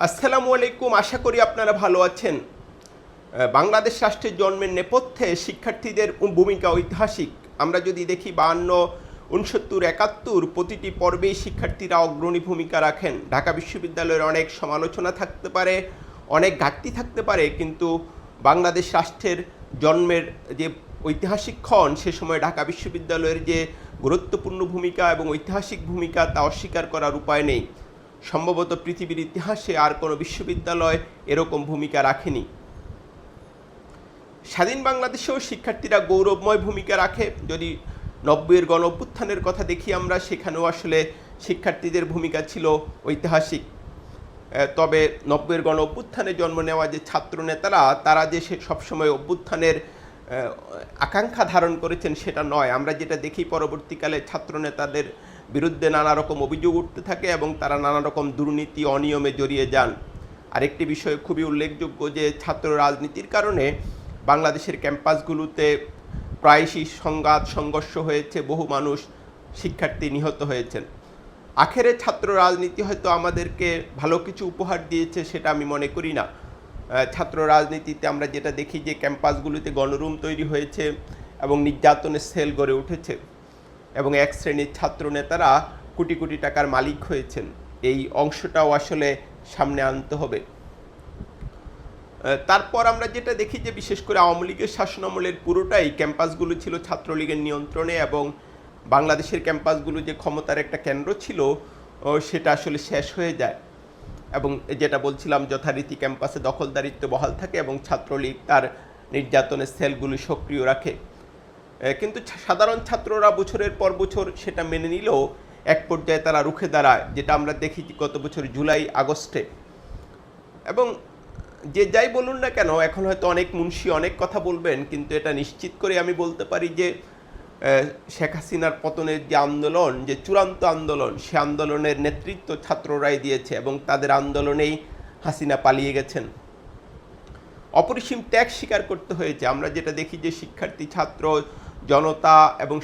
আসসালামু আলাইকুম। আশা করি আপনারা ভালো আছেন। বাংলাদেশ রাষ্ট্রের জন্মের নেপথ্যে শিক্ষার্থীদের ভূমিকা ঐতিহাসিক। আমরা যদি দেখি 52, 69, 71 প্রতিটি পর্বেই শিক্ষার্থীরা অগ্রণী ভূমিকা রাখেন। ঢাকা বিশ্ববিদ্যালয়ের অনেক সমালোচনা থাকতে পারে, অনেক ঘাটতি থাকতে পারে, কিন্তু বাংলাদেশ রাষ্ট্রের জন্মের যে ঐতিহাসিক ক্ষণ, সে সময় ঢাকা বিশ্ববিদ্যালয়ের যে গুরুত্বপূর্ণ ভূমিকা এবং ঐতিহাসিক ভূমিকা তা অস্বীকার করার উপায় নেই। সম্ভবত পৃথিবীর ইতিহাসে আর কোনো বিশ্ববিদ্যালয় এরকম ভূমিকা রাখেনি। স্বাধীন বাংলাদেশেও শিক্ষার্থীরা গৌরবময় ভূমিকা রাখে। যদি 90-এর গণ অভ্যুত্থানের কথা দেখি আমরা, সেখানেও আসলে শিক্ষার্থীদের ভূমিকা ছিল ঐতিহাসিক। তবে 90-এর গণ অভ্যুত্থানে জন্ম নেওয়া যে ছাত্র নেতারা, তারা যে সবসময় অভ্যুত্থানের আকাঙ্ক্ষা ধারণ করেছেন সেটা নয়। আমরা যেটা দেখি, পরবর্তীকালে ছাত্র নেতাদের বিরুদ্ধে নানা রকম অভিযোগ উঠতে থাকে এবং তারা নানা রকম দুর্নীতি, অনিয়মে জড়িয়ে যান। আরেকটি বিষয় খুবই উল্লেখযোগ্য যে ছাত্র রাজনীতির কারণে বাংলাদেশের ক্যাম্পাসগুলোতে প্রায়শই সংঘাত, সংঘর্ষ হয়েছে, বহু মানুষ, শিক্ষার্থী নিহত হয়েছেন। আখেরে ছাত্র রাজনীতি হয়তো আমাদেরকে ভালো কিছু উপহার দিয়েছে, সেটা আমি মনে করি না। ছাত্র রাজনীতিতে আমরা যেটা দেখি যে ক্যাম্পাসগুলোতে গণরুম তৈরি হয়েছে এবং নির্যাতনের সেল গড়ে উঠেছে এবং এক শ্রেণীর ছাত্র নেতারা কোটি কোটি টাকার মালিক হয়েছেন। এই অংশটাও আসলে সামনে আনতে হবে। তারপর আমরা যেটা দেখি যে বিশেষ করে আওয়ামী লীগের শাসনামলের পুরোটাই ক্যাম্পাসগুলো ছিল ছাত্রলীগের নিয়ন্ত্রণে এবং বাংলাদেশের ক্যাম্পাসগুলো যে ক্ষমতার একটা কেন্দ্র ছিল সেটা আসলে শেষ হয়ে যায় এবং যেটা বলছিলাম, যথারীতি ক্যাম্পাসে দখলদারিত্ব বহাল থাকে এবং ছাত্রলীগ তার নির্যাতনের সেলগুলো সক্রিয় রাখে। কিন্তু সাধারণ ছাত্ররা বছরের পর বছর সেটা মেনে নিলেও এক পর্যায়ে তারা রুখে দাঁড়ায়, যেটা আমরা দেখি গত বছর জুলাই আগস্টে। এবং যে যাই বলুন না কেন, এখন হয়তো অনেক মুন্সি অনেক কথা বলবেন, কিন্তু এটা নিশ্চিত করে আমি বলতে পারি যে শেখ হাসিনার পতনের যে আন্দোলন, যে চূড়ান্ত আন্দোলন, সে আন্দোলনের নেতৃত্ব ছাত্ররাই দিয়েছে এবং তাদের আন্দোলনেই হাসিনা পালিয়ে গেছেন। অপরিসীম ত্যাগ স্বীকার করতে হয়েছে। আমরা যেটা দেখি যে শিক্ষার্থী, ছাত্র, জনতা এবং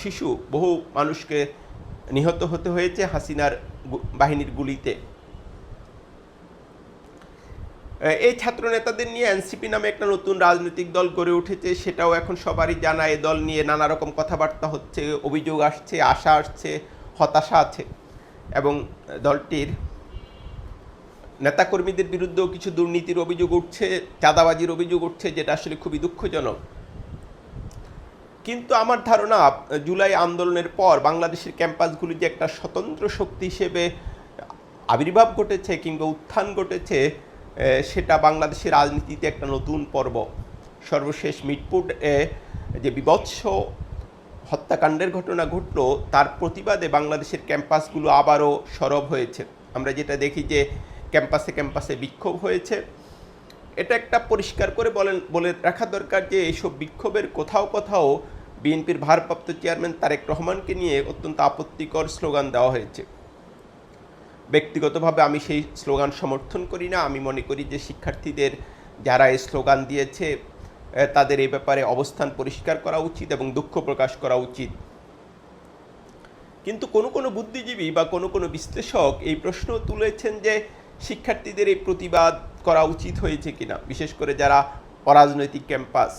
শিশু, বহু মানুষকে নিহত হতে হয়েছে হাসিনার বাহিনীর গুলিতে। এই ছাত্র নেতাদের নিয়ে এনসিপি নামে একটা নতুন রাজনৈতিক দল গড়ে উঠেছে, সেটাও এখন সবারই জানা। এই দল নিয়ে নানা রকম কথাবার্তা হচ্ছে, অভিযোগ আসছে, আশা আসছে, হতাশা আছে এবং দলটির নেতাকর্মীদের বিরুদ্ধেও কিছু দুর্নীতির অভিযোগ উঠছে, চাঁদাবাজির অভিযোগ উঠছে, যেটা আসলে খুবই দুঃখজনক। কিন্তু আমার ধারণা, জুলাই আন্দোলনের পর বাংলাদেশের ক্যাম্পাসগুলি যে একটা স্বতন্ত্র শক্তি হিসেবে আবির্ভাব ঘটেছে কিংবা উত্থান ঘটেছে, সেটা বাংলাদেশের রাজনীতিতে একটা নতুন পর্ব। সর্বশেষ মিটপুরে যে বিভৎস হত্যাকাণ্ডের ঘটনা ঘটল, তার প্রতিবাদে বাংলাদেশের ক্যাম্পাসগুলো আবারও সরব হয়েছে। আমরা যেটা দেখি যে ক্যাম্পাসে ক্যাম্পাসে বিক্ষোভ হয়েছে। এটা একটা পরিষ্কার করে বলে রাখা দরকার যে এইসব বিক্ষোভের কোথাও কোথাও বিএনপির ভারপ্রাপ্ত চেয়ারম্যান তারেক রহমানকে নিয়ে অত্যন্ত আপত্তিকর স্লোগান দেওয়া হয়েছে। ব্যক্তিগতভাবে আমি সেই স্লোগান সমর্থন করি না। আমি মনে করি যে শিক্ষার্থীদের যারা এই স্লোগান দিয়েছে তাদের এই ব্যাপারে অবস্থান পরিষ্কার করা উচিত এবং দুঃখ প্রকাশ করা উচিত। কিন্তু কোনো কোনো বুদ্ধিজীবী বা কোনো কোনো বিশ্লেষক এই প্রশ্ন তুলেছেন যে শিক্ষার্থীদের এই প্রতিবাদ করা উচিত হয়েছে কিনা, বিশেষ করে যারা অরাজনৈতিক ক্যাম্পাস।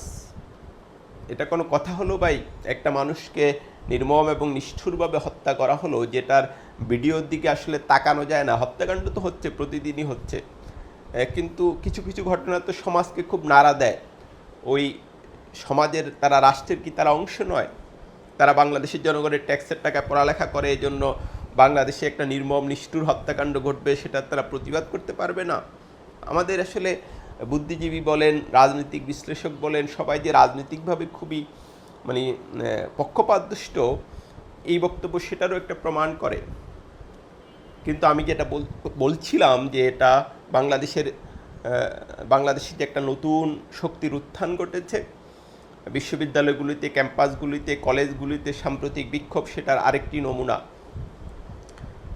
এটা কোনো কথা হলো ভাই? একটা মানুষকে নির্মম এবং নিষ্ঠুরভাবে হত্যা করা হলো, যেটার ভিডিওর দিকে আসলে তাকানো যায় না। হত্যাকাণ্ড তো হচ্ছে, প্রতিদিনই হচ্ছে, কিন্তু কিছু কিছু ঘটনা তো সমাজকে খুব নাড়া দেয়। ওই সমাজের, তারা রাষ্ট্রের কি তারা অংশ নয়? তারা বাংলাদেশের জনগণের ট্যাক্সের টাকা পড়ালেখা করে, এই জন্য বাংলাদেশে একটা নির্মম নিষ্ঠুর হত্যাকাণ্ড ঘটবে, সেটা তারা প্রতিবাদ করতে পারবে না? আমাদের আসলে বুদ্ধিজীবী বলেন, রাজনৈতিক বিশ্লেষক বলেন, সবাই যে রাজনৈতিকভাবে খুবই পক্ষপাতদুষ্ট, এই বক্তব্য সেটারও একটা প্রমাণ করে। কিন্তু আমি যেটা বলছিলাম যে এটা বাংলাদেশের যে একটা নতুন শক্তির উত্থান ঘটেছে বিশ্ববিদ্যালয়গুলিতে, ক্যাম্পাসগুলিতে, কলেজগুলিতে সাম্প্রতিক বিক্ষোভ সেটার আরেকটি নমুনা।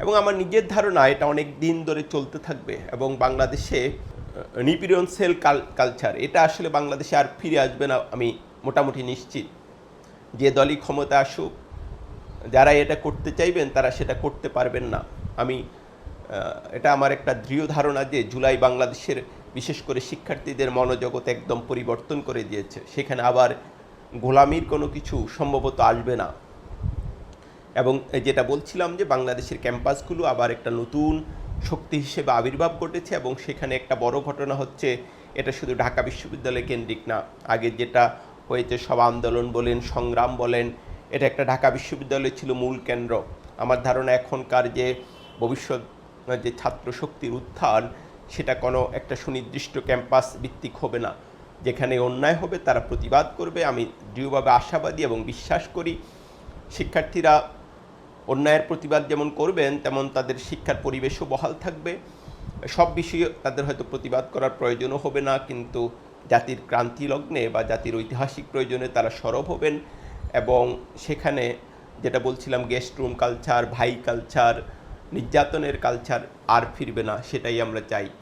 এবং আমার নিজের ধারণা এটা অনেক দিন ধরে চলতে থাকবে এবং বাংলাদেশে নিপীড়ন সেল কালচার, এটা আসলে বাংলাদেশে আর ফিরে আসবে না, আমি মোটামুটি নিশ্চিত। যে দলই ক্ষমতা আসুক, যারা এটা করতে চাইবেন তারা সেটা করতে পারবেন না। আমি এটা আমার একটা দৃঢ় ধারণা যে জুলাই বাংলাদেশের বিশেষ করে শিক্ষার্থীদের মনোজগৎ একদম পরিবর্তন করে দিয়েছে। সেখানে আবার গোলামির কোনো কিছু সম্ভবত আসবে না। এবং যেটা বলছিলাম যে বাংলাদেশের ক্যাম্পাসগুলো আবার একটা নতুন শক্তি হিসেবে আবির্ভাব ঘটেছে, এবং সেখানে একটা বড় ঘটনা হচ্ছে, এটা শুধু ঢাকা বিশ্ববিদ্যালয় কেন্দ্রিক না। আগে যেটা হয়েছে সব আন্দোলন বলেন, সংগ্রাম বলেন, এটা একটা ঢাকা বিশ্ববিদ্যালয় ছিল মূল কেন্দ্র। আমার ধারণা এখনকার যে ভবিষ্যৎ যে ছাত্র শক্তির উত্থান, সেটা কোনো একটা সুনির্দিষ্ট ক্যাম্পাস ভিত্তিক হবে না। যেখানে অন্যায় হবে তারা প্রতিবাদ করবে। আমি দৃঢ়ভাবে আশাবাদী এবং বিশ্বাস করি শিক্ষার্থীরা অন্যায়ের প্রতিবাদ যেমন করবেন, তেমন তাদের শিক্ষার পরিবেশও বহাল থাকবে। সব বিষয়ে তাদের হয়তো প্রতিবাদ করার প্রয়োজনও হবে না, কিন্তু জাতির ক্রান্তি লগ্নে বা জাতির ঐতিহাসিক প্রয়োজনে তারা সরব হবেন। এবং সেখানে যেটা বলছিলাম, গেস্ট রুম কালচার, ভাই কালচার, নির্যাতনের কালচার আর ফিরবে না, সেটাই আমরা চাই।